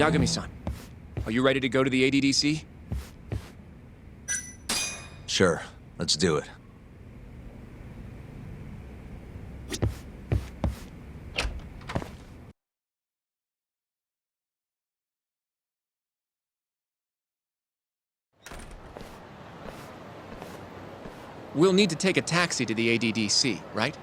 Yagami-san, are you ready to go to the ADDC? Sure, let's do it. We'll need to take a taxi to the ADDC, right?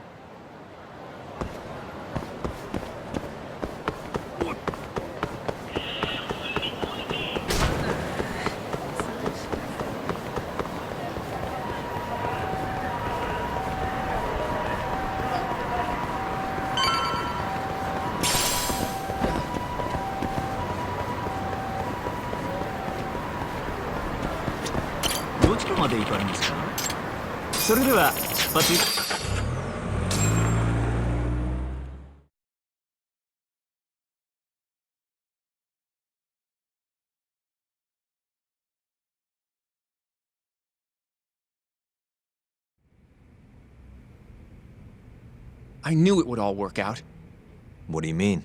I knew it would all work out. What do you mean?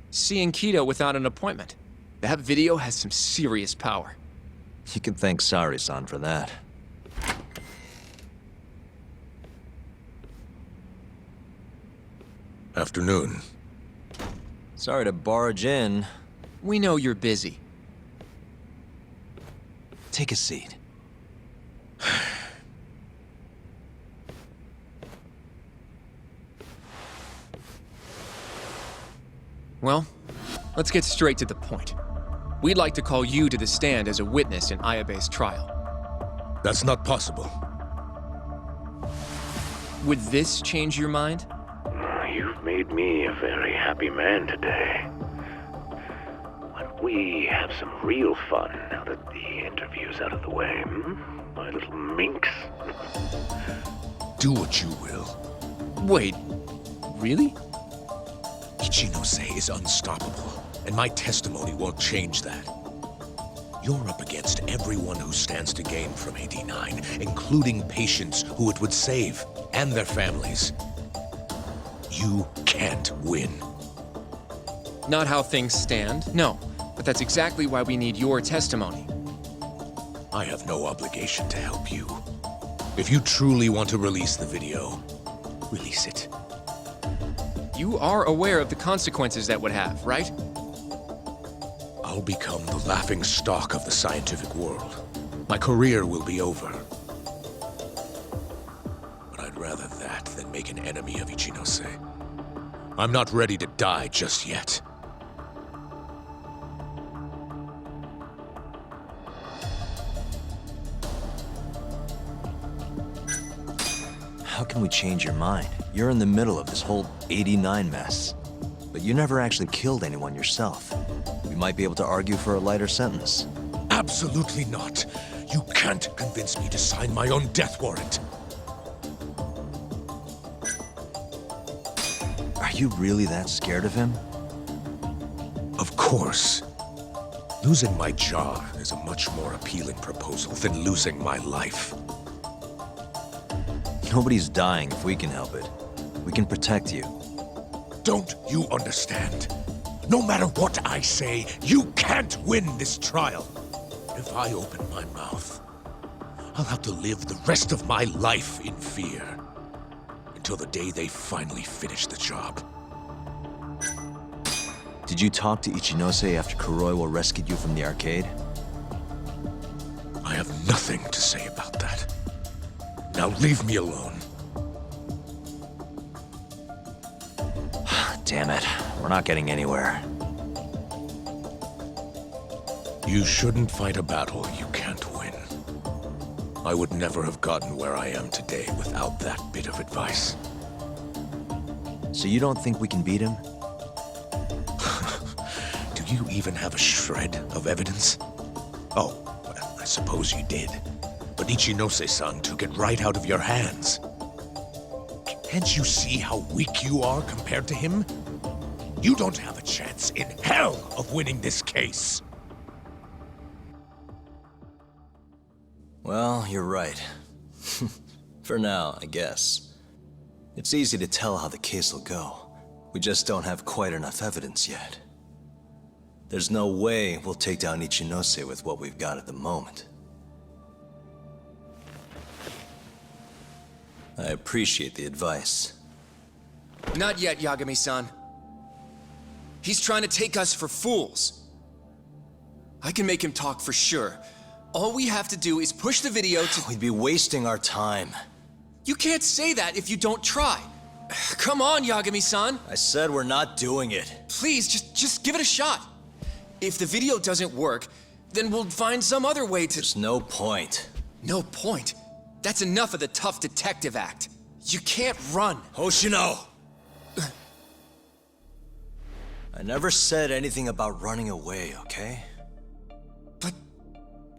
Seeing Kido without an appointment. That video has some serious power. You can thank Sari-san for that. Afternoon. Sorry to barge in. We know you're busy. Take a seat. Well, let's get straight to the point. We'd like to call you to the stand as a witness in Ayabe's trial. That's not possible. Would this change your mind? You've made me a very happy man today. Why don't we have some real fun now that the interview's out of the way, my little minx? Do what you will. Wait, really? Ichinose is unstoppable, and my testimony won't change that. You're up against everyone who stands to gain from AD9, including patients who it would save, and their families. You can't win. Not how things stand, no. But that's exactly why we need your testimony. I have no obligation to help you. If you truly want to release the video, release it. You are aware of the consequences that would have, right? I'll become the laughing stock of the scientific world. My career will be over. But I'd rather that than make an enemy of Ichinose. I'm not ready to die just yet. How can we change your mind? You're in the middle of this whole 89 mess. But you never actually killed anyone yourself. We might be able to argue for a lighter sentence. Absolutely not. You can't convince me to sign my own death warrant. Are you really that scared of him? Of course. Losing my jaw is a much more appealing proposal than losing my life. Nobody's dying if we can help it. We can protect you. Don't you understand? No matter what I say, you can't win this trial. If I open my mouth, I'll have to live the rest of my life in fear. Until the day they finally finish the job. Did you talk to Ichinose after Kuroiwa rescued you from the arcade? I have nothing to say about that. Now leave me alone. Damn it. We're not getting anywhere. You shouldn't fight a battle you can't win. I would never have gotten where I am today without that bit of advice. So you don't think we can beat him? Do you even have a shred of evidence? Oh, well, I suppose you did. But Ichinose-san took it right out of your hands. Can't you see how weak you are compared to him? You don't have a chance in hell of winning this case. Well, you're right. For now, I guess. It's easy to tell how the case will go. We just don't have quite enough evidence yet. There's no way we'll take down Ichinose with what we've got at the moment. I appreciate the advice. Not yet, Yagami-san. He's trying to take us for fools. I can make him talk for sure. All we have to do is push the video to... We'd be wasting our time. You can't say that if you don't try. Come on, Yagami-san. I said we're not doing it. Please, just give it a shot. If the video doesn't work, then we'll find some other way to... There's no point. No point? That's enough of the tough detective act. You can't run. Hoshino! I never said anything about running away, okay? But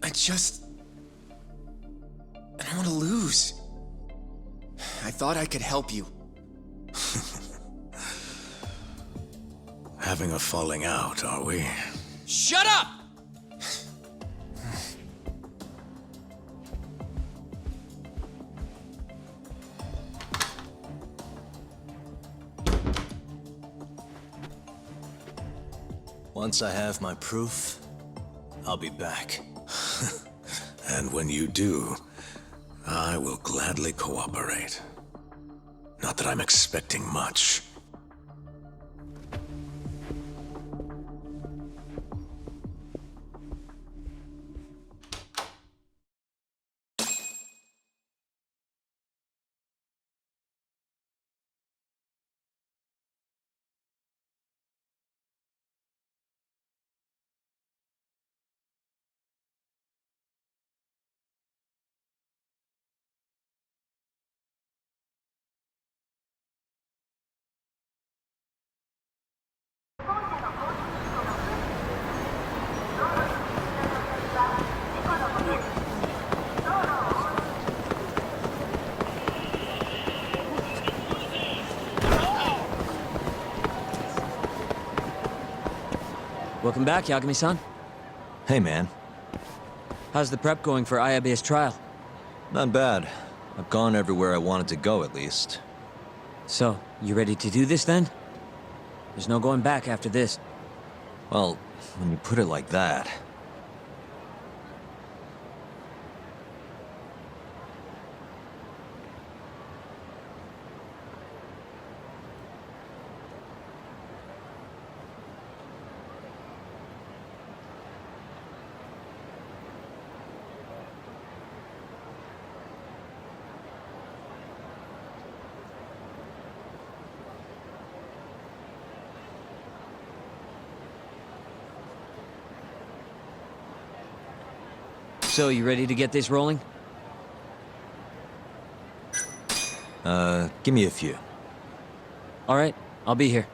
I don't want to lose. I thought I could help you. Having a falling out, are we? Shut up! Once I have my proof, I'll be back. And when you do, I will gladly cooperate. Not that I'm expecting much. Welcome back, Yagami-san. Hey, man. How's the prep going for Ayabe's trial? Not bad. I've gone everywhere I wanted to go, at least. So, you ready to do this then? There's no going back after this. Well, when you put it like that... So, you ready to get this rolling? Give me a few. Alright, I'll be here.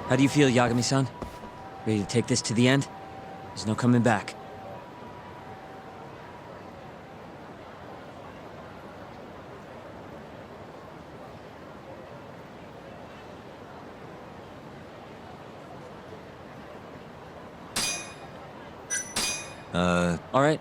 How do you feel, Yagami-san? Ready to take this to the end? There's no coming back. All right.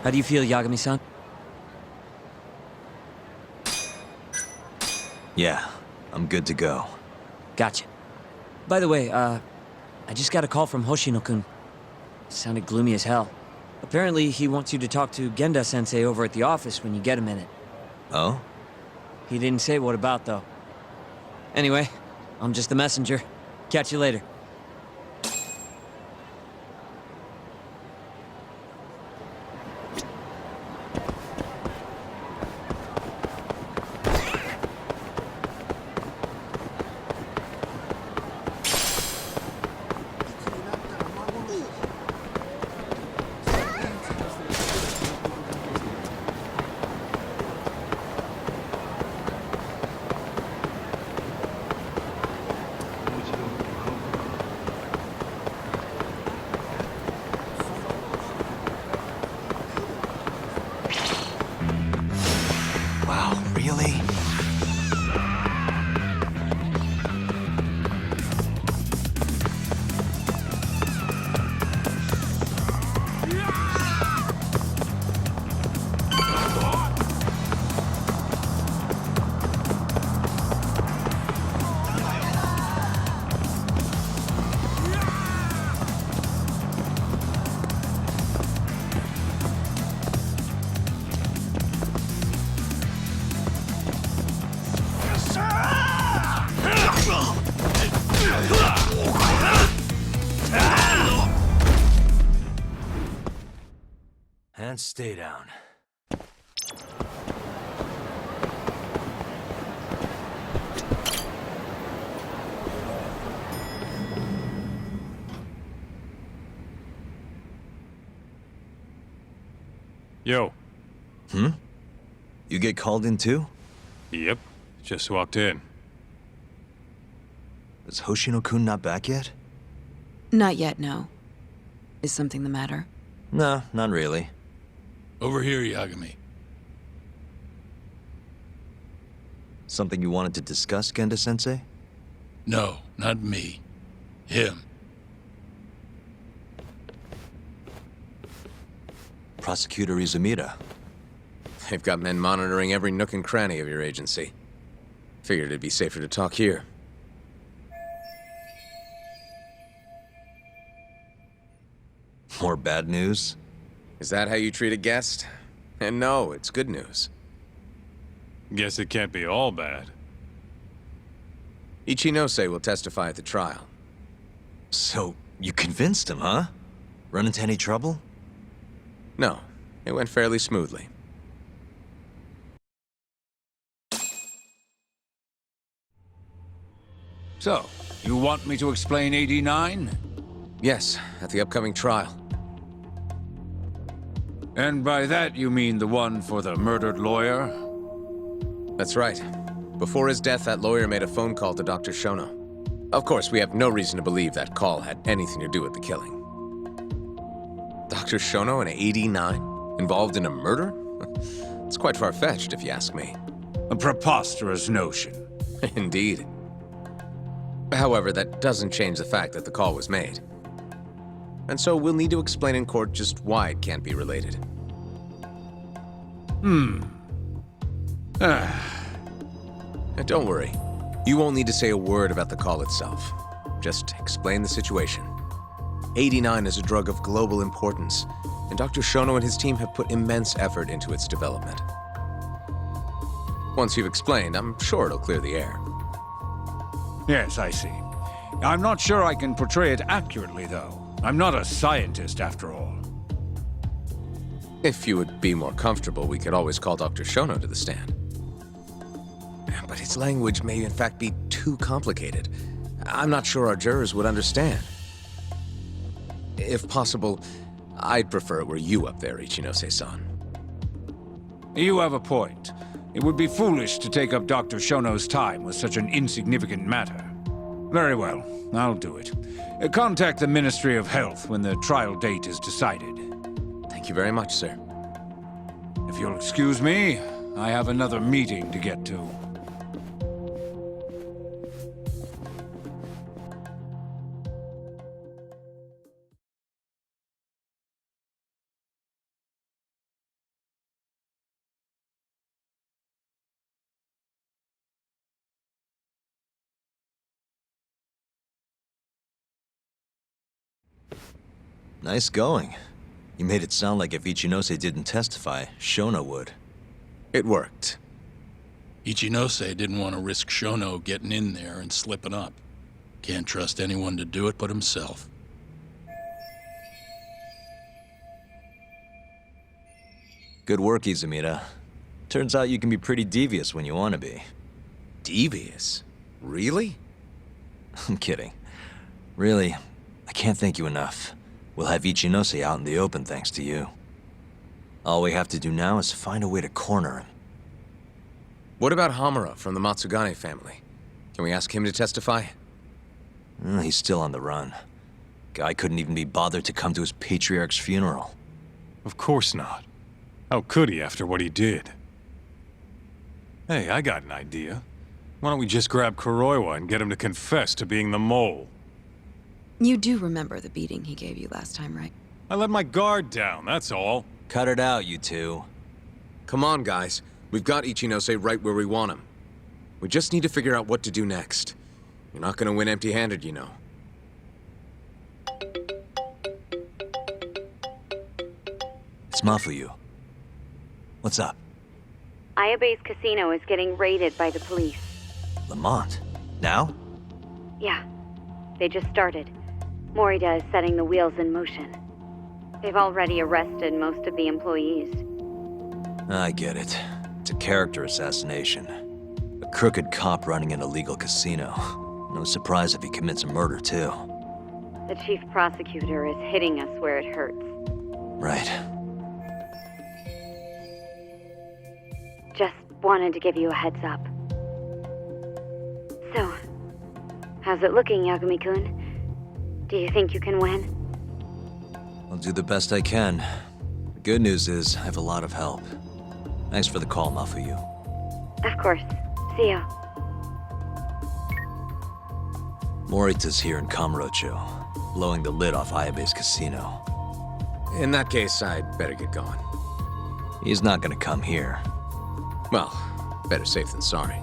How do you feel, Yagami-san? Yeah, I'm good to go. Gotcha. By the way, I just got a call from Hoshino-kun. Sounded gloomy as hell. Apparently, he wants you to talk to Genda-sensei over at the office when you get a minute. Oh? He didn't say what about, though. Anyway, I'm just the messenger. Catch you later. Wow, really? And stay down. Yo. You get called in too? Yep. Just walked in. Is Hoshino-kun not back yet? Not yet, no. Is something the matter? No, not really. Over here, Yagami. Something you wanted to discuss, Genda-sensei? No, not me. Him. Prosecutor Izumida. They've got men monitoring every nook and cranny of your agency. Figured it'd be safer to talk here. More bad news? Is that how you treat a guest? And no, it's good news. Guess it can't be all bad. Ichinose will testify at the trial. So, you convinced him, huh? Run into any trouble? No, it went fairly smoothly. So, you want me to explain 89? Yes, at the upcoming trial. And by that you mean the one for the murdered lawyer? That's right. Before his death, that lawyer made a phone call to Dr. Shono. Of course, we have no reason to believe that call had anything to do with the killing. Dr. Shono in 89? Involved in a murder? It's quite far-fetched, if you ask me. A preposterous notion. Indeed. However, that doesn't change the fact that the call was made. And so we'll need to explain in court just why it can't be related. And don't worry. You won't need to say a word about the call itself. Just explain the situation. 89 is a drug of global importance, and Dr. Shono and his team have put immense effort into its development. Once you've explained, I'm sure it'll clear the air. Yes, I see. I'm not sure I can portray it accurately, though. I'm not a scientist, after all. If you would be more comfortable, we could always call Dr. Shono to the stand. But his language may in fact be too complicated. I'm not sure our jurors would understand. If possible, I'd prefer it were you up there, Ichinose-san. You have a point. It would be foolish to take up Dr. Shono's time with such an insignificant matter. Very well, I'll do it. Contact the Ministry of Health when the trial date is decided. Thank you very much, sir. If you'll excuse me, I have another meeting to get to. Nice going. You made it sound like if Ichinose didn't testify, Shono would. It worked. Ichinose didn't want to risk Shono getting in there and slipping up. Can't trust anyone to do it but himself. Good work, Izumida. Turns out you can be pretty devious when you want to be. Devious? Really? I'm kidding. Really, I can't thank you enough. We'll have Ichinose out in the open thanks to you. All we have to do now is find a way to corner him. What about Hamura from the Matsugane family? Can we ask him to testify? He's still on the run. Guy couldn't even be bothered to come to his patriarch's funeral. Of course not. How could he after what he did? Hey, I got an idea. Why don't we just grab Kuroiwa and get him to confess to being the mole? You do remember the beating he gave you last time, right? I let my guard down, that's all. Cut it out, you two. Come on, guys. We've got Ichinose right where we want him. We just need to figure out what to do next. You're not gonna win empty-handed, you know. It's Mafuyu. What's up? Ayabe's casino is getting raided by the police. Lamont? Now? Yeah, they just started. Morita is setting the wheels in motion. They've already arrested most of the employees. I get it. It's a character assassination. A crooked cop running an illegal casino. No surprise if he commits a murder, too. The chief prosecutor is hitting us where it hurts. Right. Just wanted to give you a heads up. So, how's it looking, Yagami-kun? Do you think you can win? I'll do the best I can. The good news is, I have a lot of help. Thanks for the call, Mafuyu. Of course. See ya. Morita's here in Kamurocho, blowing the lid off Ayabe's casino. In that case, I'd better get going. He's not gonna come here. Well, better safe than sorry.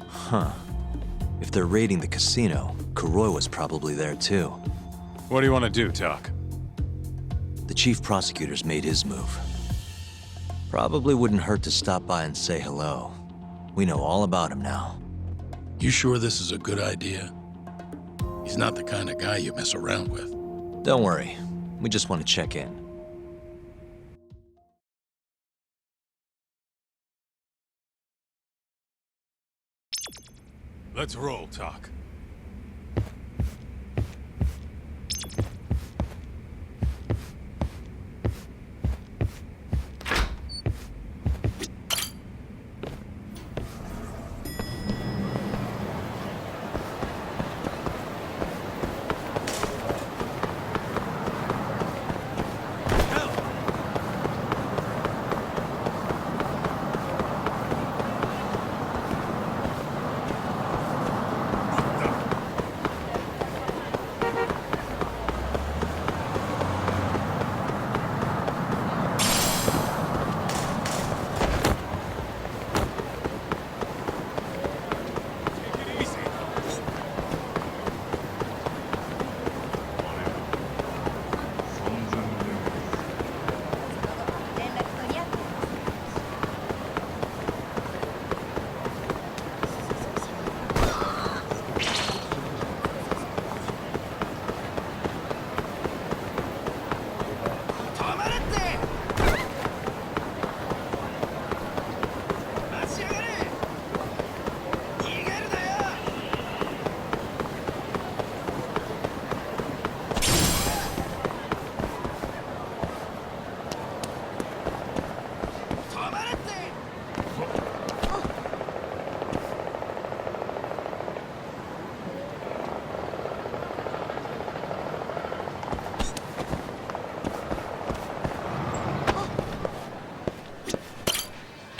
Huh. If they're raiding the casino, Kuroi was probably there too. What do you want to do, Tak? The chief prosecutor's made his move. Probably wouldn't hurt to stop by and say hello. We know all about him now. You sure this is a good idea? He's not the kind of guy you mess around with. Don't worry. We just want to check in. Let's roll, Tak.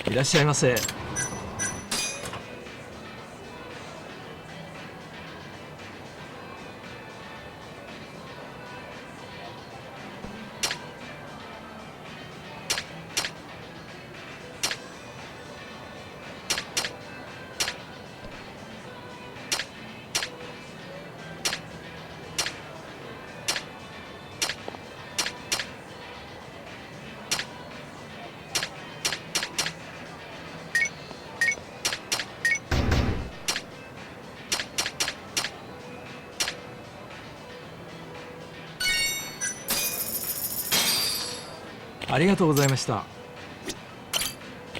いらっしゃいませ。ありがとうございました。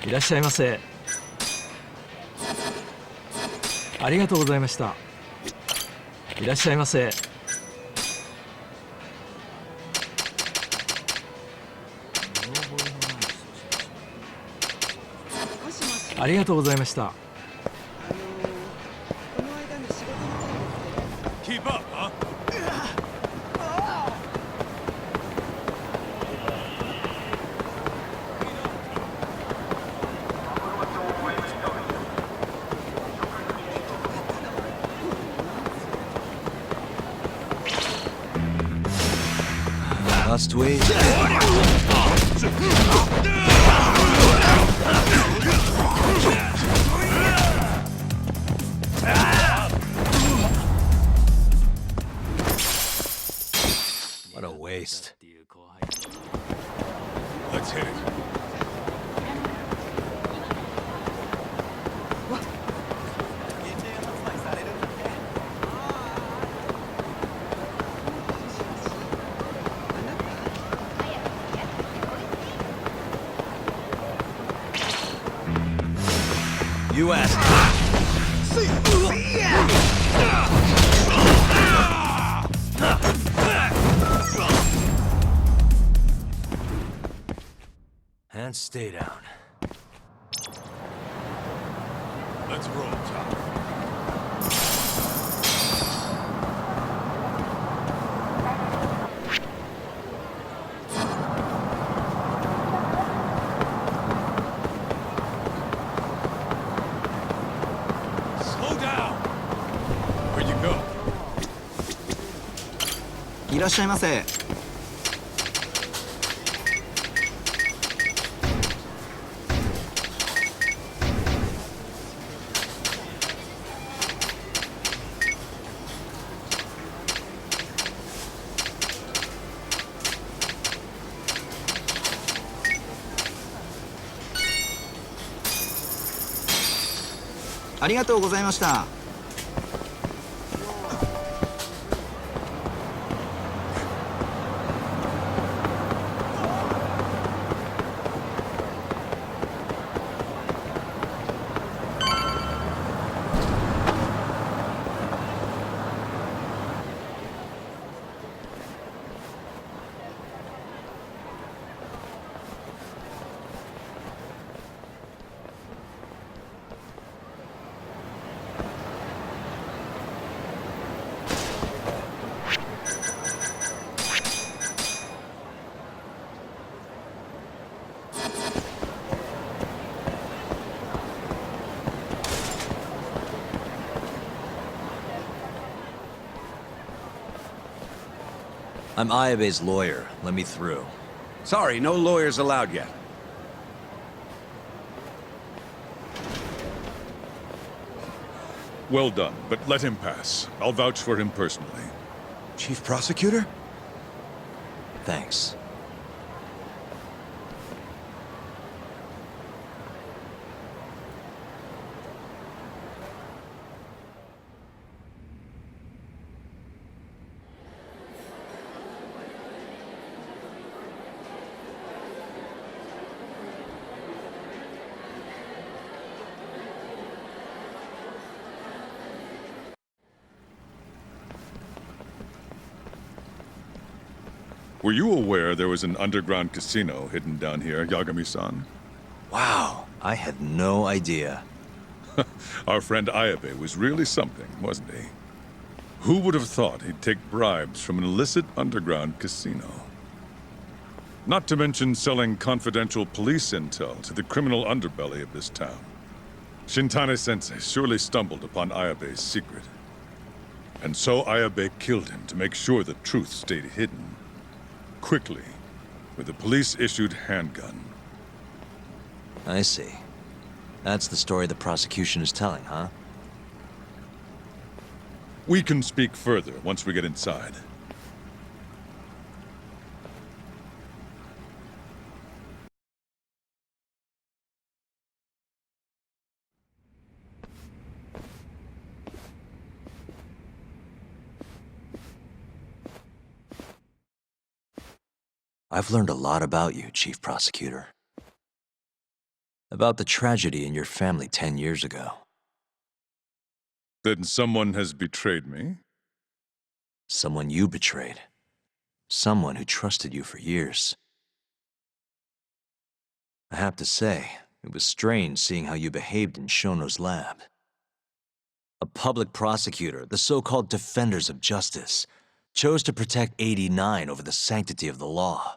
いらっしゃいませ。ありがとうございました。いらっしゃいませ。ありがとうございました。Keep up, huh? Must we? What a waste. Let's hit it. You asked. And stay down. Let's roll, Tom. Slow down. Where'd you go? いらっしゃいませ。ありがとうございました。I'm Ayabe's lawyer. Let me through. Sorry, no lawyers allowed yet. Well done, but let him pass. I'll vouch for him personally. Chief Prosecutor? Thanks. Were you aware there was an underground casino hidden down here, Yagami-san? Wow, I had no idea. Our friend Ayabe was really something, wasn't he? Who would have thought he'd take bribes from an illicit underground casino? Not to mention selling confidential police intel to the criminal underbelly of this town. Shintane-sensei surely stumbled upon Ayabe's secret. And so Ayabe killed him to make sure the truth stayed hidden. Quickly, with a police-issued handgun. I see. That's the story the prosecution is telling, huh? We can speak further once we get inside. I've learned a lot about you, Chief Prosecutor. About the tragedy in your family 10 years ago. Then someone has betrayed me? Someone you betrayed. Someone who trusted you for years. I have to say, it was strange seeing how you behaved in Shono's lab. A public prosecutor, the so-called defenders of justice, chose to protect 89 over the sanctity of the law.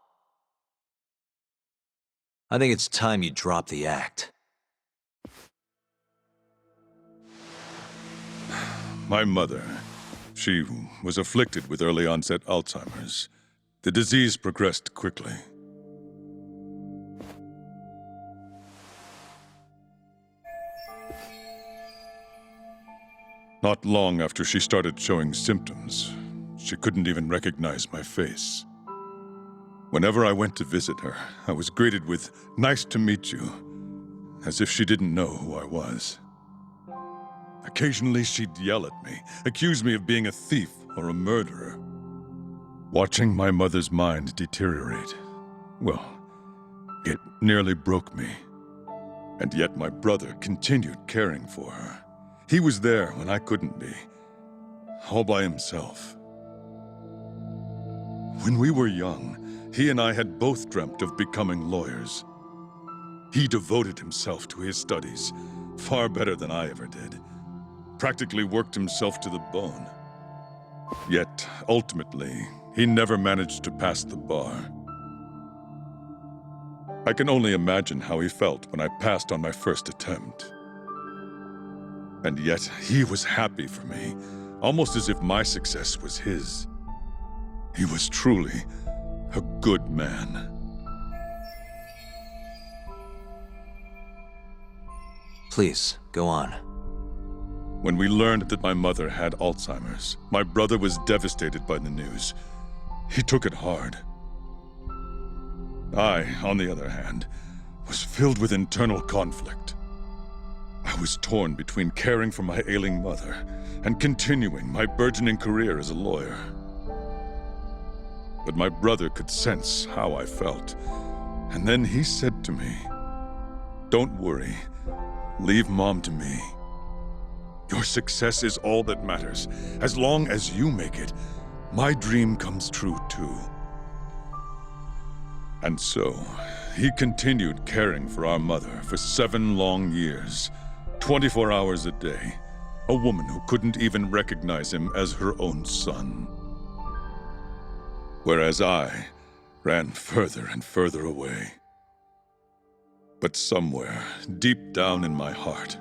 I think it's time you drop the act. My mother, she was afflicted with early onset Alzheimer's. The disease progressed quickly. Not long after she started showing symptoms, she couldn't even recognize my face. Whenever I went to visit her, I was greeted with, "Nice to meet you," as if she didn't know who I was. Occasionally she'd yell at me, accuse me of being a thief or a murderer. Watching my mother's mind deteriorate, well, it nearly broke me. And yet my brother continued caring for her. He was there when I couldn't be, all by himself. When we were young, he and I had both dreamt of becoming lawyers. He devoted himself to his studies, far better than I ever did. Practically worked himself to the bone. Yet, ultimately, he never managed to pass the bar. I can only imagine how he felt when I passed on my first attempt. And yet, he was happy for me, almost as if my success was his. He was truly a good man. Please, go on. When we learned that my mother had Alzheimer's, my brother was devastated by the news. He took it hard. I, on the other hand, was filled with internal conflict. I was torn between caring for my ailing mother and continuing my burgeoning career as a lawyer. But my brother could sense how I felt, and then he said to me, "Don't worry, leave Mom to me. Your success is all that matters. As long as you make it, my dream comes true too." And so, he continued caring for our mother for 7 long years, 24 hours a day, a woman who couldn't even recognize him as her own son. Whereas I ran further and further away. But somewhere, deep down in my heart,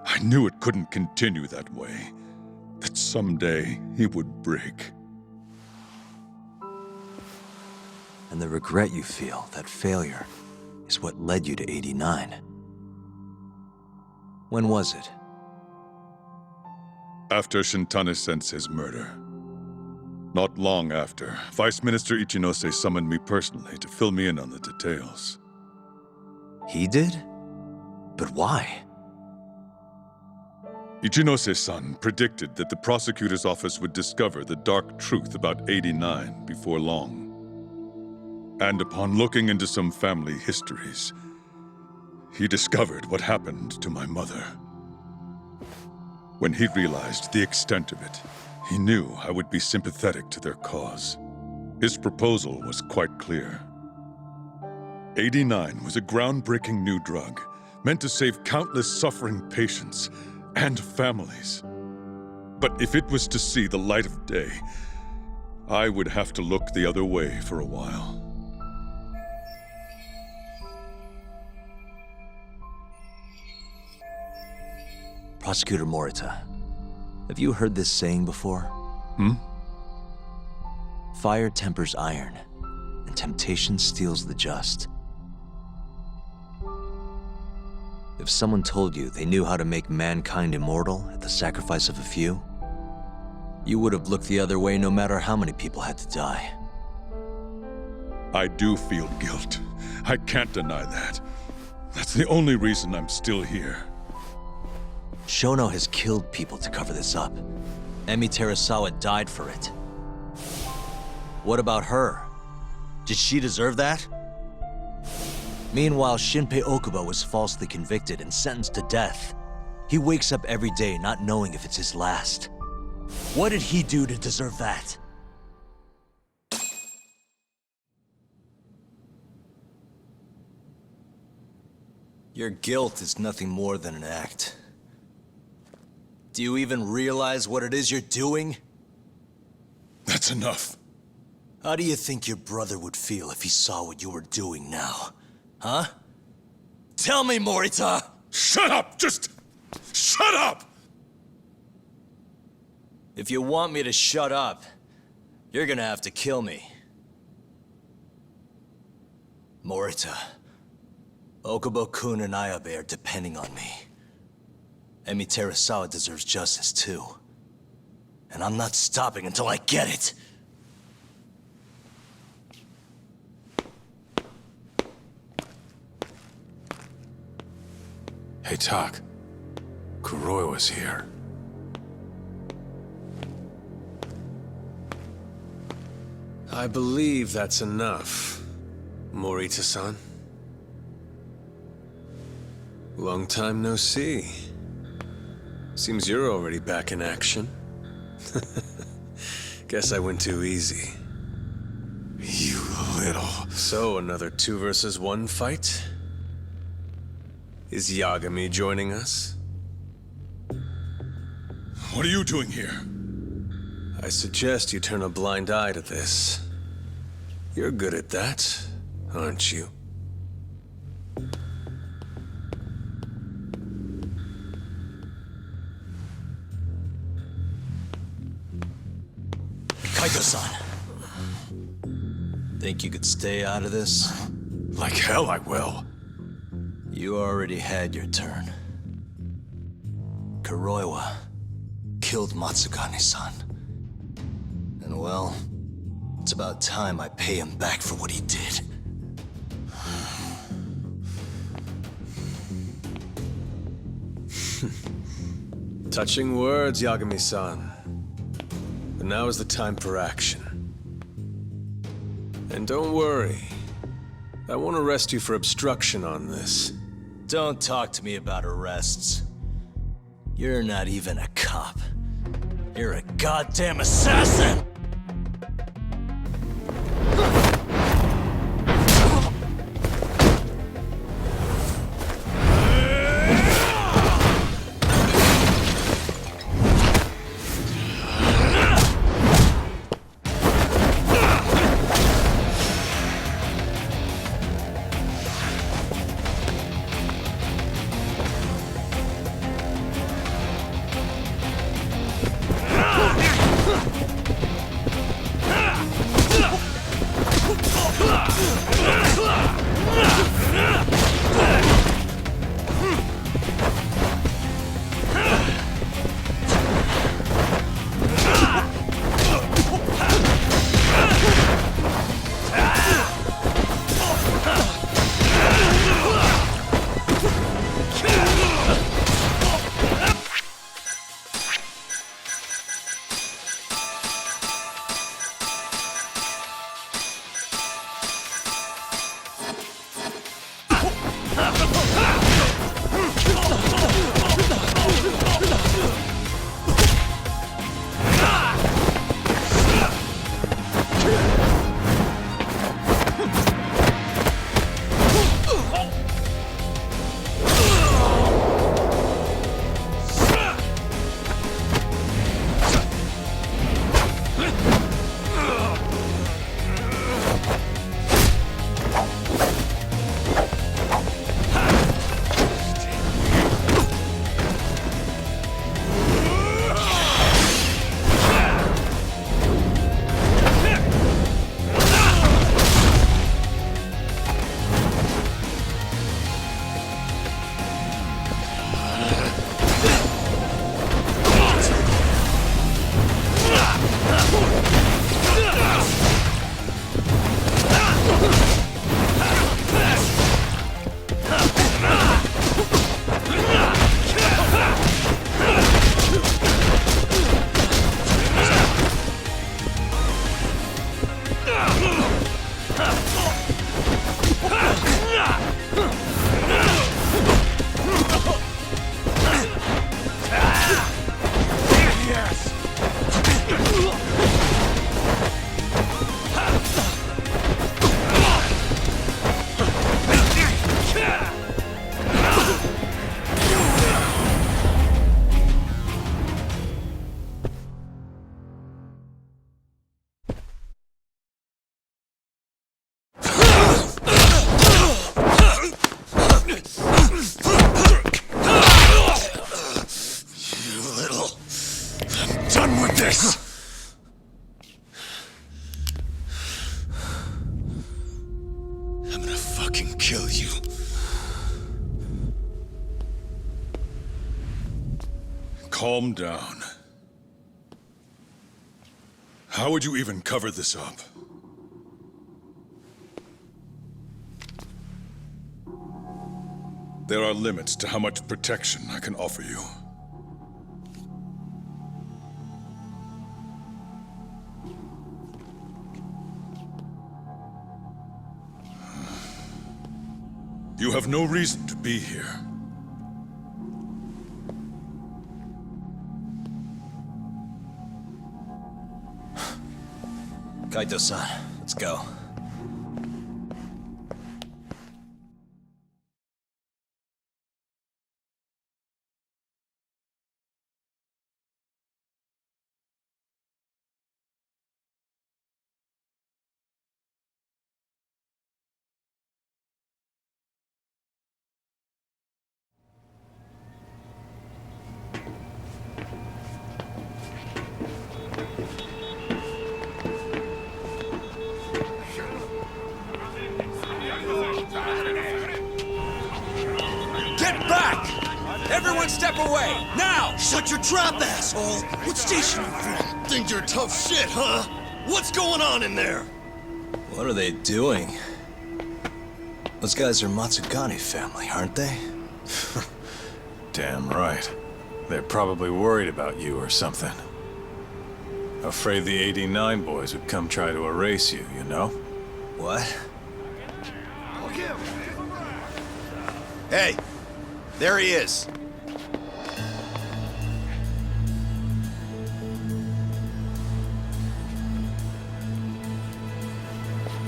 I knew it couldn't continue that way, that someday he would break. And the regret you feel, that failure, is what led you to 89. When was it? After Shintane-sensei's murder. Not long after, Vice Minister Ichinose summoned me personally to fill me in on the details. He did? But why? Ichinose-san predicted that the prosecutor's office would discover the dark truth about 89 before long. And upon looking into some family histories, he discovered what happened to my mother. When he realized the extent of it, he knew I would be sympathetic to their cause. His proposal was quite clear. 89 was a groundbreaking new drug, meant to save countless suffering patients and families. But if it was to see the light of day, I would have to look the other way for a while. Prosecutor Morita, have you heard this saying before? Fire tempers iron, and temptation steals the just. If someone told you they knew how to make mankind immortal at the sacrifice of a few, you would have looked the other way no matter how many people had to die. I do feel guilt. I can't deny that. That's the only reason I'm still here. Shono has killed people to cover this up. Emi Terasawa died for it. What about her? Did she deserve that? Meanwhile, Shinpei Okubo was falsely convicted and sentenced to death. He wakes up every day not knowing if it's his last. What did he do to deserve that? Your guilt is nothing more than an act. Do you even realize what it is you're doing? That's enough. How do you think your brother would feel if he saw what you were doing now? Huh? Tell me, Morita! Shut up! Just shut up! If you want me to shut up, you're gonna have to kill me. Morita, Okubo-kun and Ayabe are depending on me. Emi Terasawa deserves justice too. And I'm not stopping until I get it! Hey, Tak. Kuroi was here. I believe that's enough, Morita-san. Long time no see. Seems you're already back in action. Guess I went too easy. You little... So, another 2 versus 1 fight? Is Yagami joining us? What are you doing here? I suggest you turn a blind eye to this. You're good at that, aren't you? Kaito-san. Think you could stay out of this? Like hell I will. You already had your turn. Kuroiwa killed Matsugane-san. And well, it's about time I pay him back for what he did. Touching words, Yagami-san. But now is the time for action. And don't worry. I won't arrest you for obstruction on this. Don't talk to me about arrests. You're not even a cop. You're a goddamn assassin! fucking kill you. Calm down. How would you even cover this up? There are limits to how much protection I can offer you. You have no reason to be here. Kaito-san, let's go. Get back! Everyone step away, now! Shut your trap, asshole! What station you from? Think you're tough shit, huh? What's going on in there? What are they doing? Those guys are Matsugane family, aren't they? Damn right. They're probably worried about you or something. Afraid the 89 boys would come try to erase you, you know? What? Hey, there he is.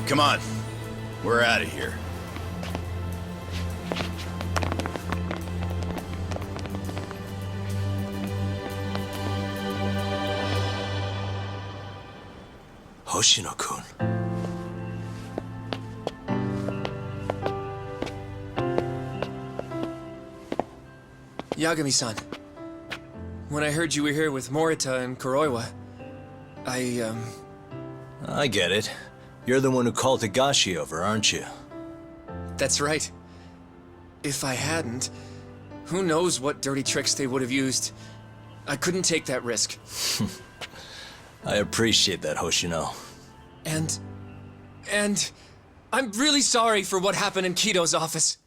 Come on, we're out of here. Hoshino-kun. Yagami-san, when I heard you were here with Morita and Kuroiwa, I get it. You're the one who called Higashi over, aren't you? That's right. If I hadn't, who knows what dirty tricks they would have used. I couldn't take that risk. I appreciate that, Hoshino. And I'm really sorry for what happened in Kito's office.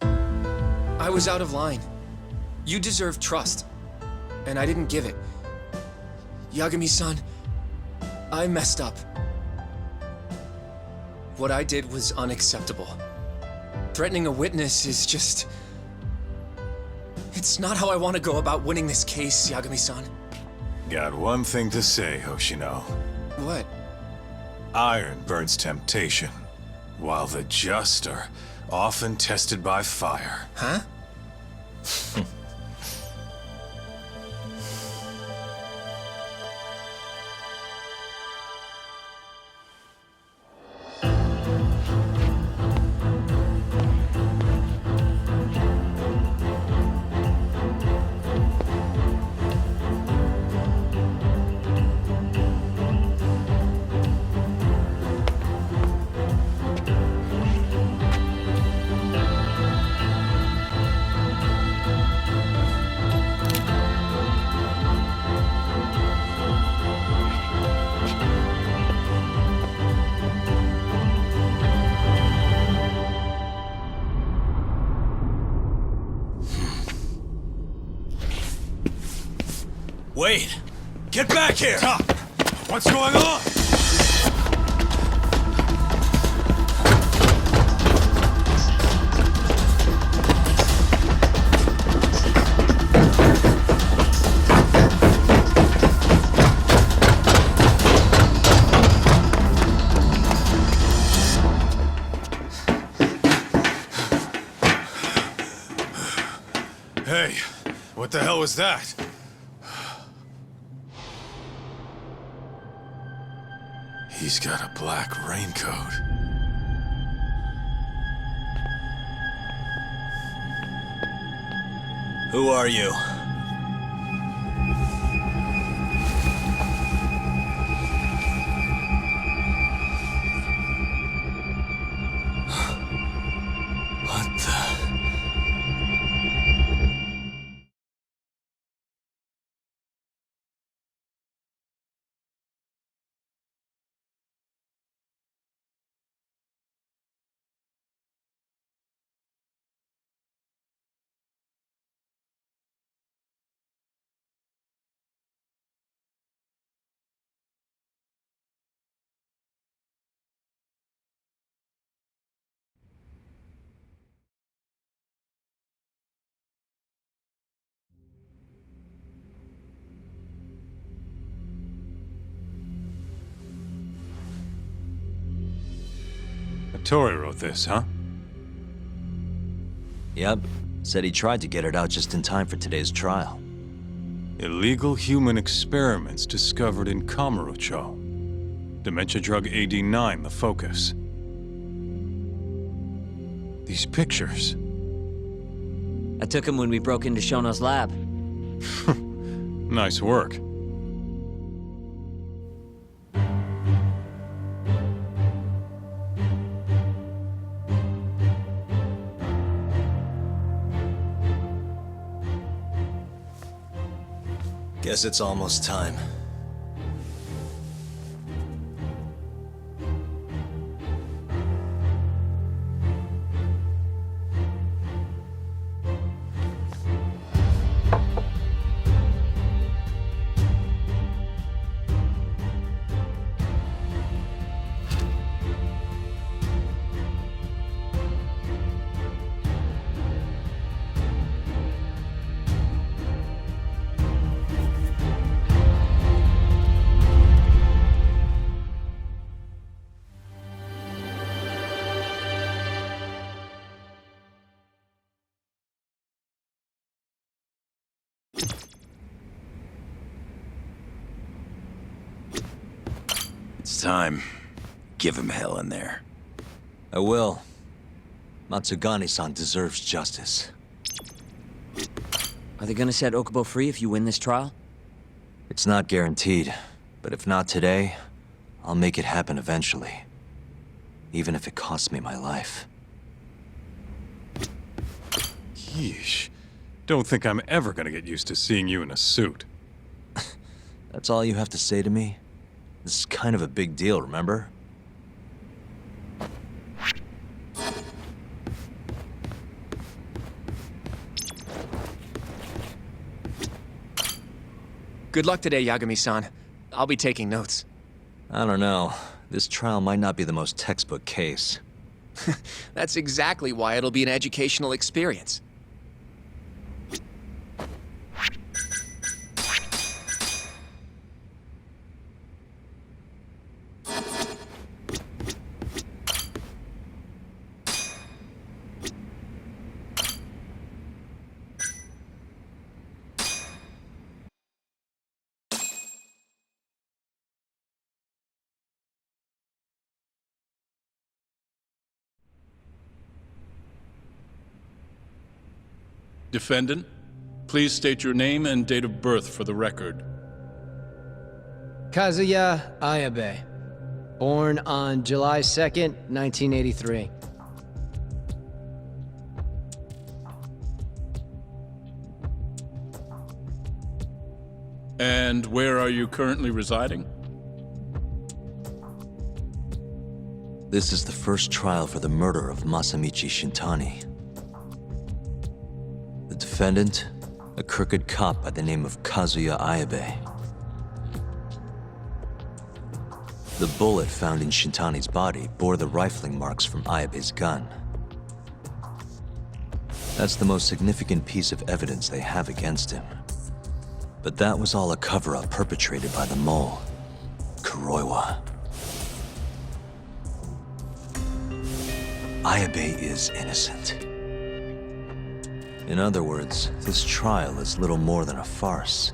I was out of line. You deserve trust, and I didn't give it. Yagami-san, I messed up. What I did was unacceptable. Threatening a witness is just... It's not how I want to go about winning this case, Yagami-san. Got one thing to say, Hoshino. What? Iron burns temptation, while the just are often tested by fire. Huh? Wait! Get back here! Stop! What's going on? Hey, what the hell was that? He's got a black raincoat. Who are you? Tori wrote this, huh? Yep. Said he tried to get it out just in time for today's trial. Illegal human experiments discovered in Kamurocho. Dementia drug AD9, the focus. These pictures. I took him when we broke into Shono's lab. Nice work. Guess it's almost time. It's time. Give him hell in there. I will. Matsugane-san deserves justice. Are they gonna set Okubo free if you win this trial? It's not guaranteed, but if not today, I'll make it happen eventually. Even if it costs me my life. Yeesh. Don't think I'm ever gonna get used to seeing you in a suit. That's all you have to say to me? This is kind of a big deal, remember? Good luck today, Yagami-san. I'll be taking notes. I don't know. This trial might not be the most textbook case. That's exactly why it'll be an educational experience. Defendant, please state your name and date of birth for the record. Kazuya Ayabe. Born on July 2nd, 1983. And where are you currently residing? This is the first trial for the murder of Masamichi Shintani. The defendant, a crooked cop by the name of Kazuya Ayabe. The bullet found in Shintani's body bore the rifling marks from Ayabe's gun. That's the most significant piece of evidence they have against him. But that was all a cover-up perpetrated by the mole, Kuroiwa. Ayabe is innocent. In other words, this trial is little more than a farce.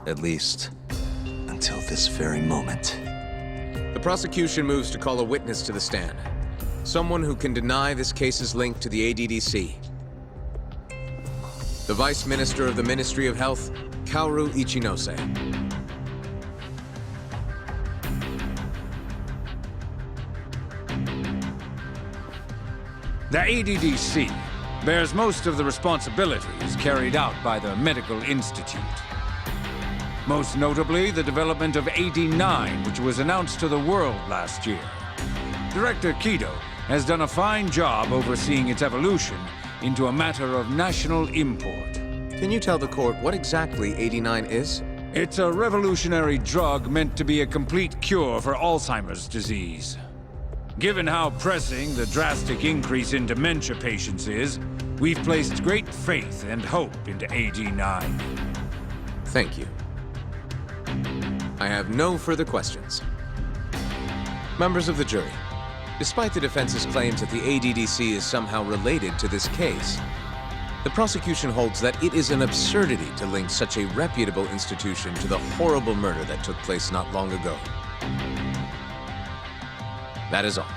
At least, until this very moment. The prosecution moves to call a witness to the stand. Someone who can deny this case's link to the ADDC. The Vice Minister of the Ministry of Health, Kaoru Ichinose. The ADDC bears most of the responsibilities carried out by the Medical Institute. Most notably, the development of AD9, which was announced to the world last year. Director Kido has done a fine job overseeing its evolution into a matter of national import. Can you tell the court what exactly AD9 is? It's a revolutionary drug meant to be a complete cure for Alzheimer's disease. Given how pressing the drastic increase in dementia patients is, we've placed great faith and hope into AD9. Thank you. I have no further questions. Members of the jury, despite the defense's claims that the ADDC is somehow related to this case, the prosecution holds that it is an absurdity to link such a reputable institution to the horrible murder that took place not long ago. That is all.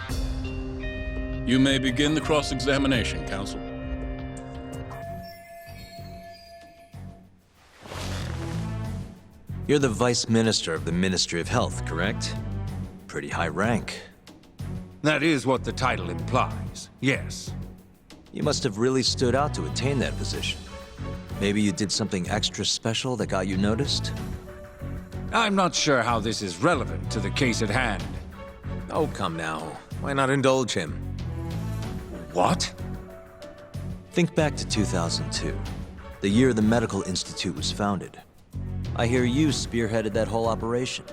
You may begin the cross-examination, counsel. You're the Vice Minister of the Ministry of Health, correct? Pretty high rank. That is what the title implies, yes. You must have really stood out to attain that position. Maybe you did something extra special that got you noticed? I'm not sure how this is relevant to the case at hand. Oh, come now. Why not indulge him? What? Think back to 2002, the year the Medical Institute was founded. I hear you spearheaded that whole operation.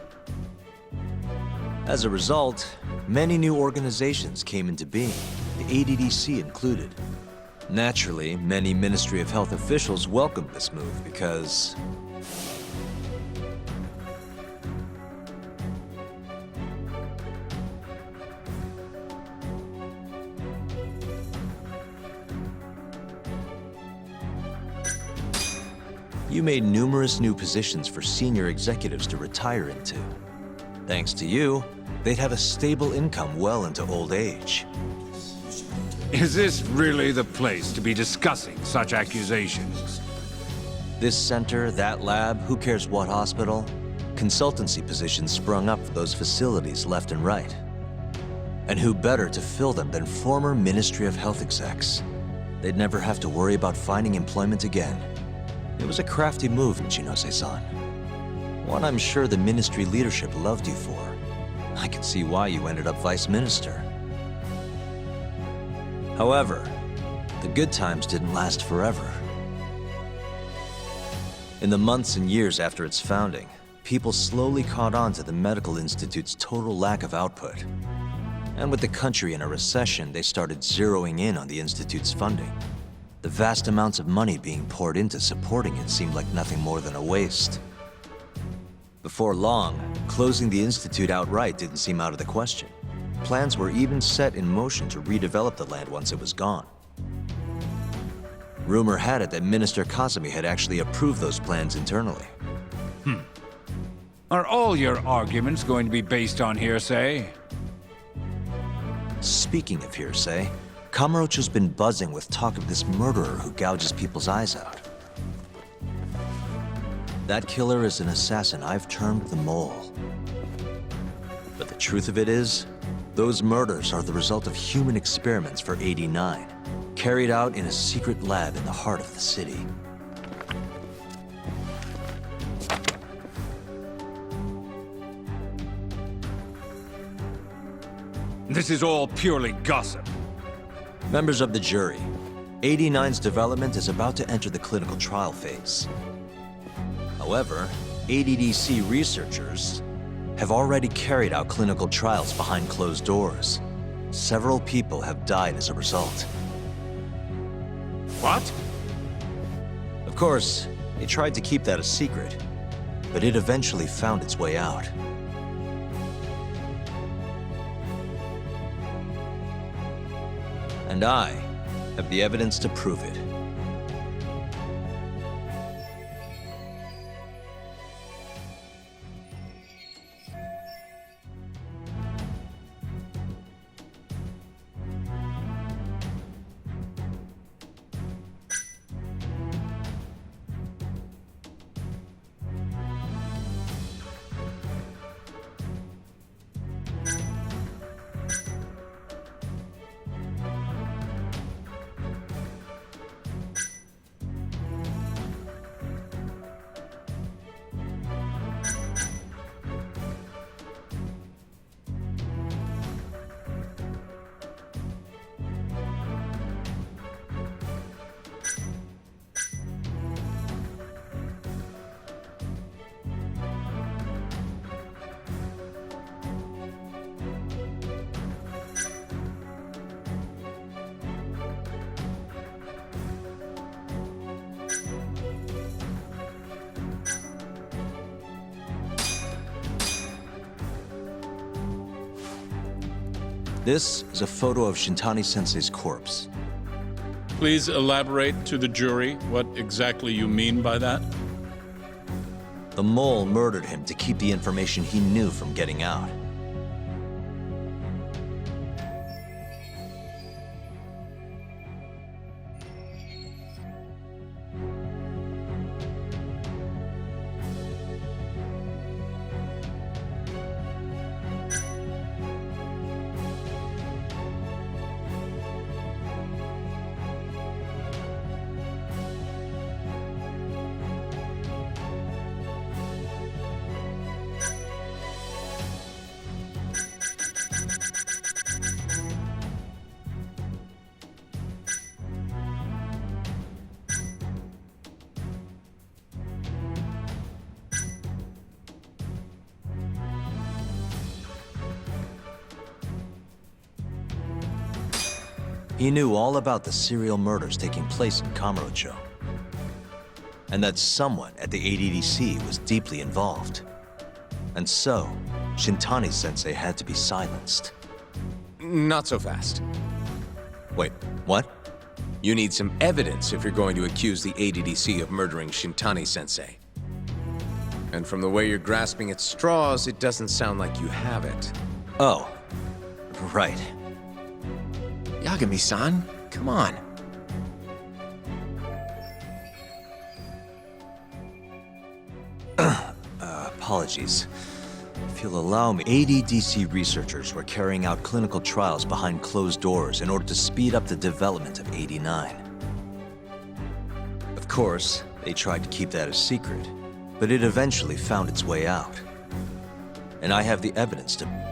As a result, many new organizations came into being, the ADDC included. Naturally, many Ministry of Health officials welcomed this move because... you made numerous new positions for senior executives to retire into. Thanks to you, they'd have a stable income well into old age. Is this really the place to be discussing such accusations? This center, that lab, who cares what hospital? Consultancy positions sprung up for those facilities left and right. And who better to fill them than former Ministry of Health execs? They'd never have to worry about finding employment again. It was a crafty move, Ichinose-san. One I'm sure the ministry leadership loved you for. I can see why you ended up vice minister. However, the good times didn't last forever. In the months and years after its founding, people slowly caught on to the Medical Institute's total lack of output. And with the country in a recession, they started zeroing in on the Institute's funding. The vast amounts of money being poured into supporting it seemed like nothing more than a waste. Before long, closing the Institute outright didn't seem out of the question. Plans were even set in motion to redevelop the land once it was gone. Rumor had it that Minister Kazumi had actually approved those plans internally. Are all your arguments going to be based on hearsay? Speaking of hearsay, Kamurocho's been buzzing with talk of this murderer who gouges people's eyes out. That killer is an assassin I've termed the Mole. But the truth of it is, those murders are the result of human experiments for 89, carried out in a secret lab in the heart of the city. This is all purely gossip. Members of the jury, 89's development is about to enter the clinical trial phase. However, ADDC researchers have already carried out clinical trials behind closed doors. Several people have died as a result. What? Of course, they tried to keep that a secret, but it eventually found its way out. And I have the evidence to prove it. This is a photo of Shintani-sensei's corpse. Please elaborate to the jury what exactly you mean by that. The mole murdered him to keep the information he knew from getting out. He knew all about the serial murders taking place in Kamurocho, and that someone at the ADDC was deeply involved. And so, Shintani-sensei had to be silenced. Not so fast. Wait, what? You need some evidence if you're going to accuse the ADDC of murdering Shintani-sensei. And from the way you're grasping at straws, it doesn't sound like you have it. Oh, right. Yagami-san, come on. Apologies. If you'll allow me, ADDC researchers were carrying out clinical trials behind closed doors in order to speed up the development of 89. Of course, they tried to keep that a secret, but it eventually found its way out. And I have the evidence to...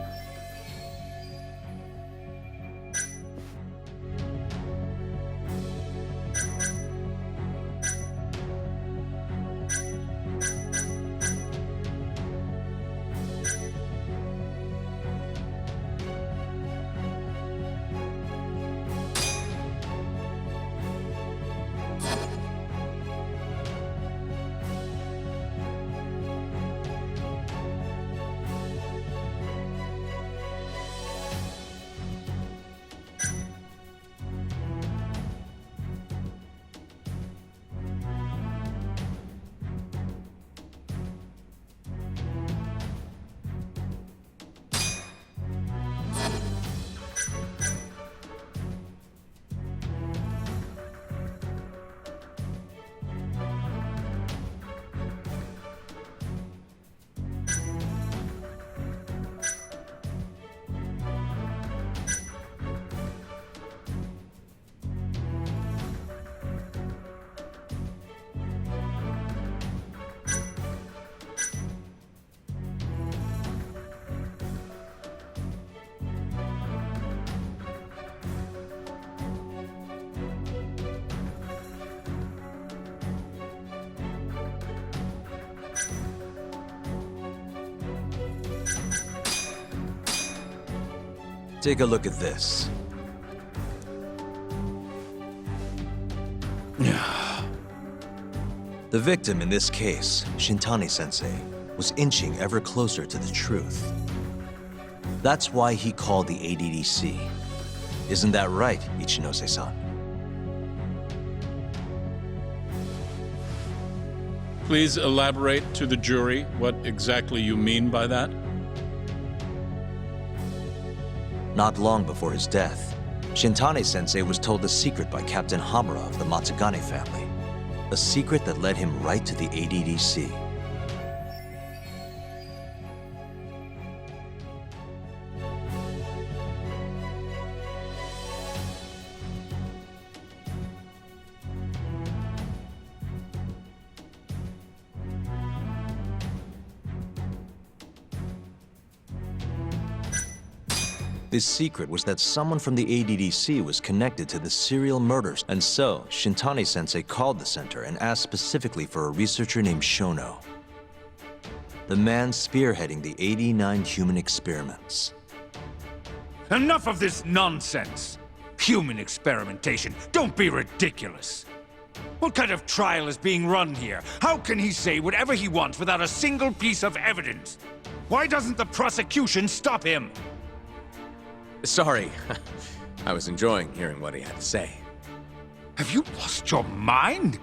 Take a look at this. The victim in this case, Shintani-sensei, was inching ever closer to the truth. That's why he called the ADDC. Isn't that right, Ichinose-san? Please elaborate to the jury what exactly you mean by that. Not long before his death, Shintani-sensei was told a secret by Captain Hamura of the Matsugane family. A secret that led him right to the ADDC. His secret was that someone from the ADDC was connected to the serial murders, and so Shintani-sensei called the center and asked specifically for a researcher named Shono, the man spearheading the 89 human experiments. Enough of this nonsense! Human experimentation. Don't be ridiculous. What kind of trial is being run here? How can he say whatever he wants without a single piece of evidence? Why doesn't the prosecution stop him? Sorry. I was enjoying hearing what he had to say. Have you lost your mind?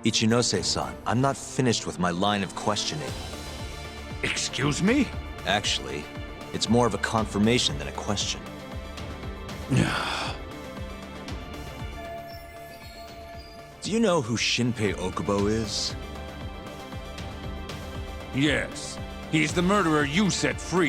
Ichinose-san, I'm not finished with my line of questioning. Excuse me? Actually, it's more of a confirmation than a question. Do you know who Shinpei Okubo is? Yes. He's the murderer you set free.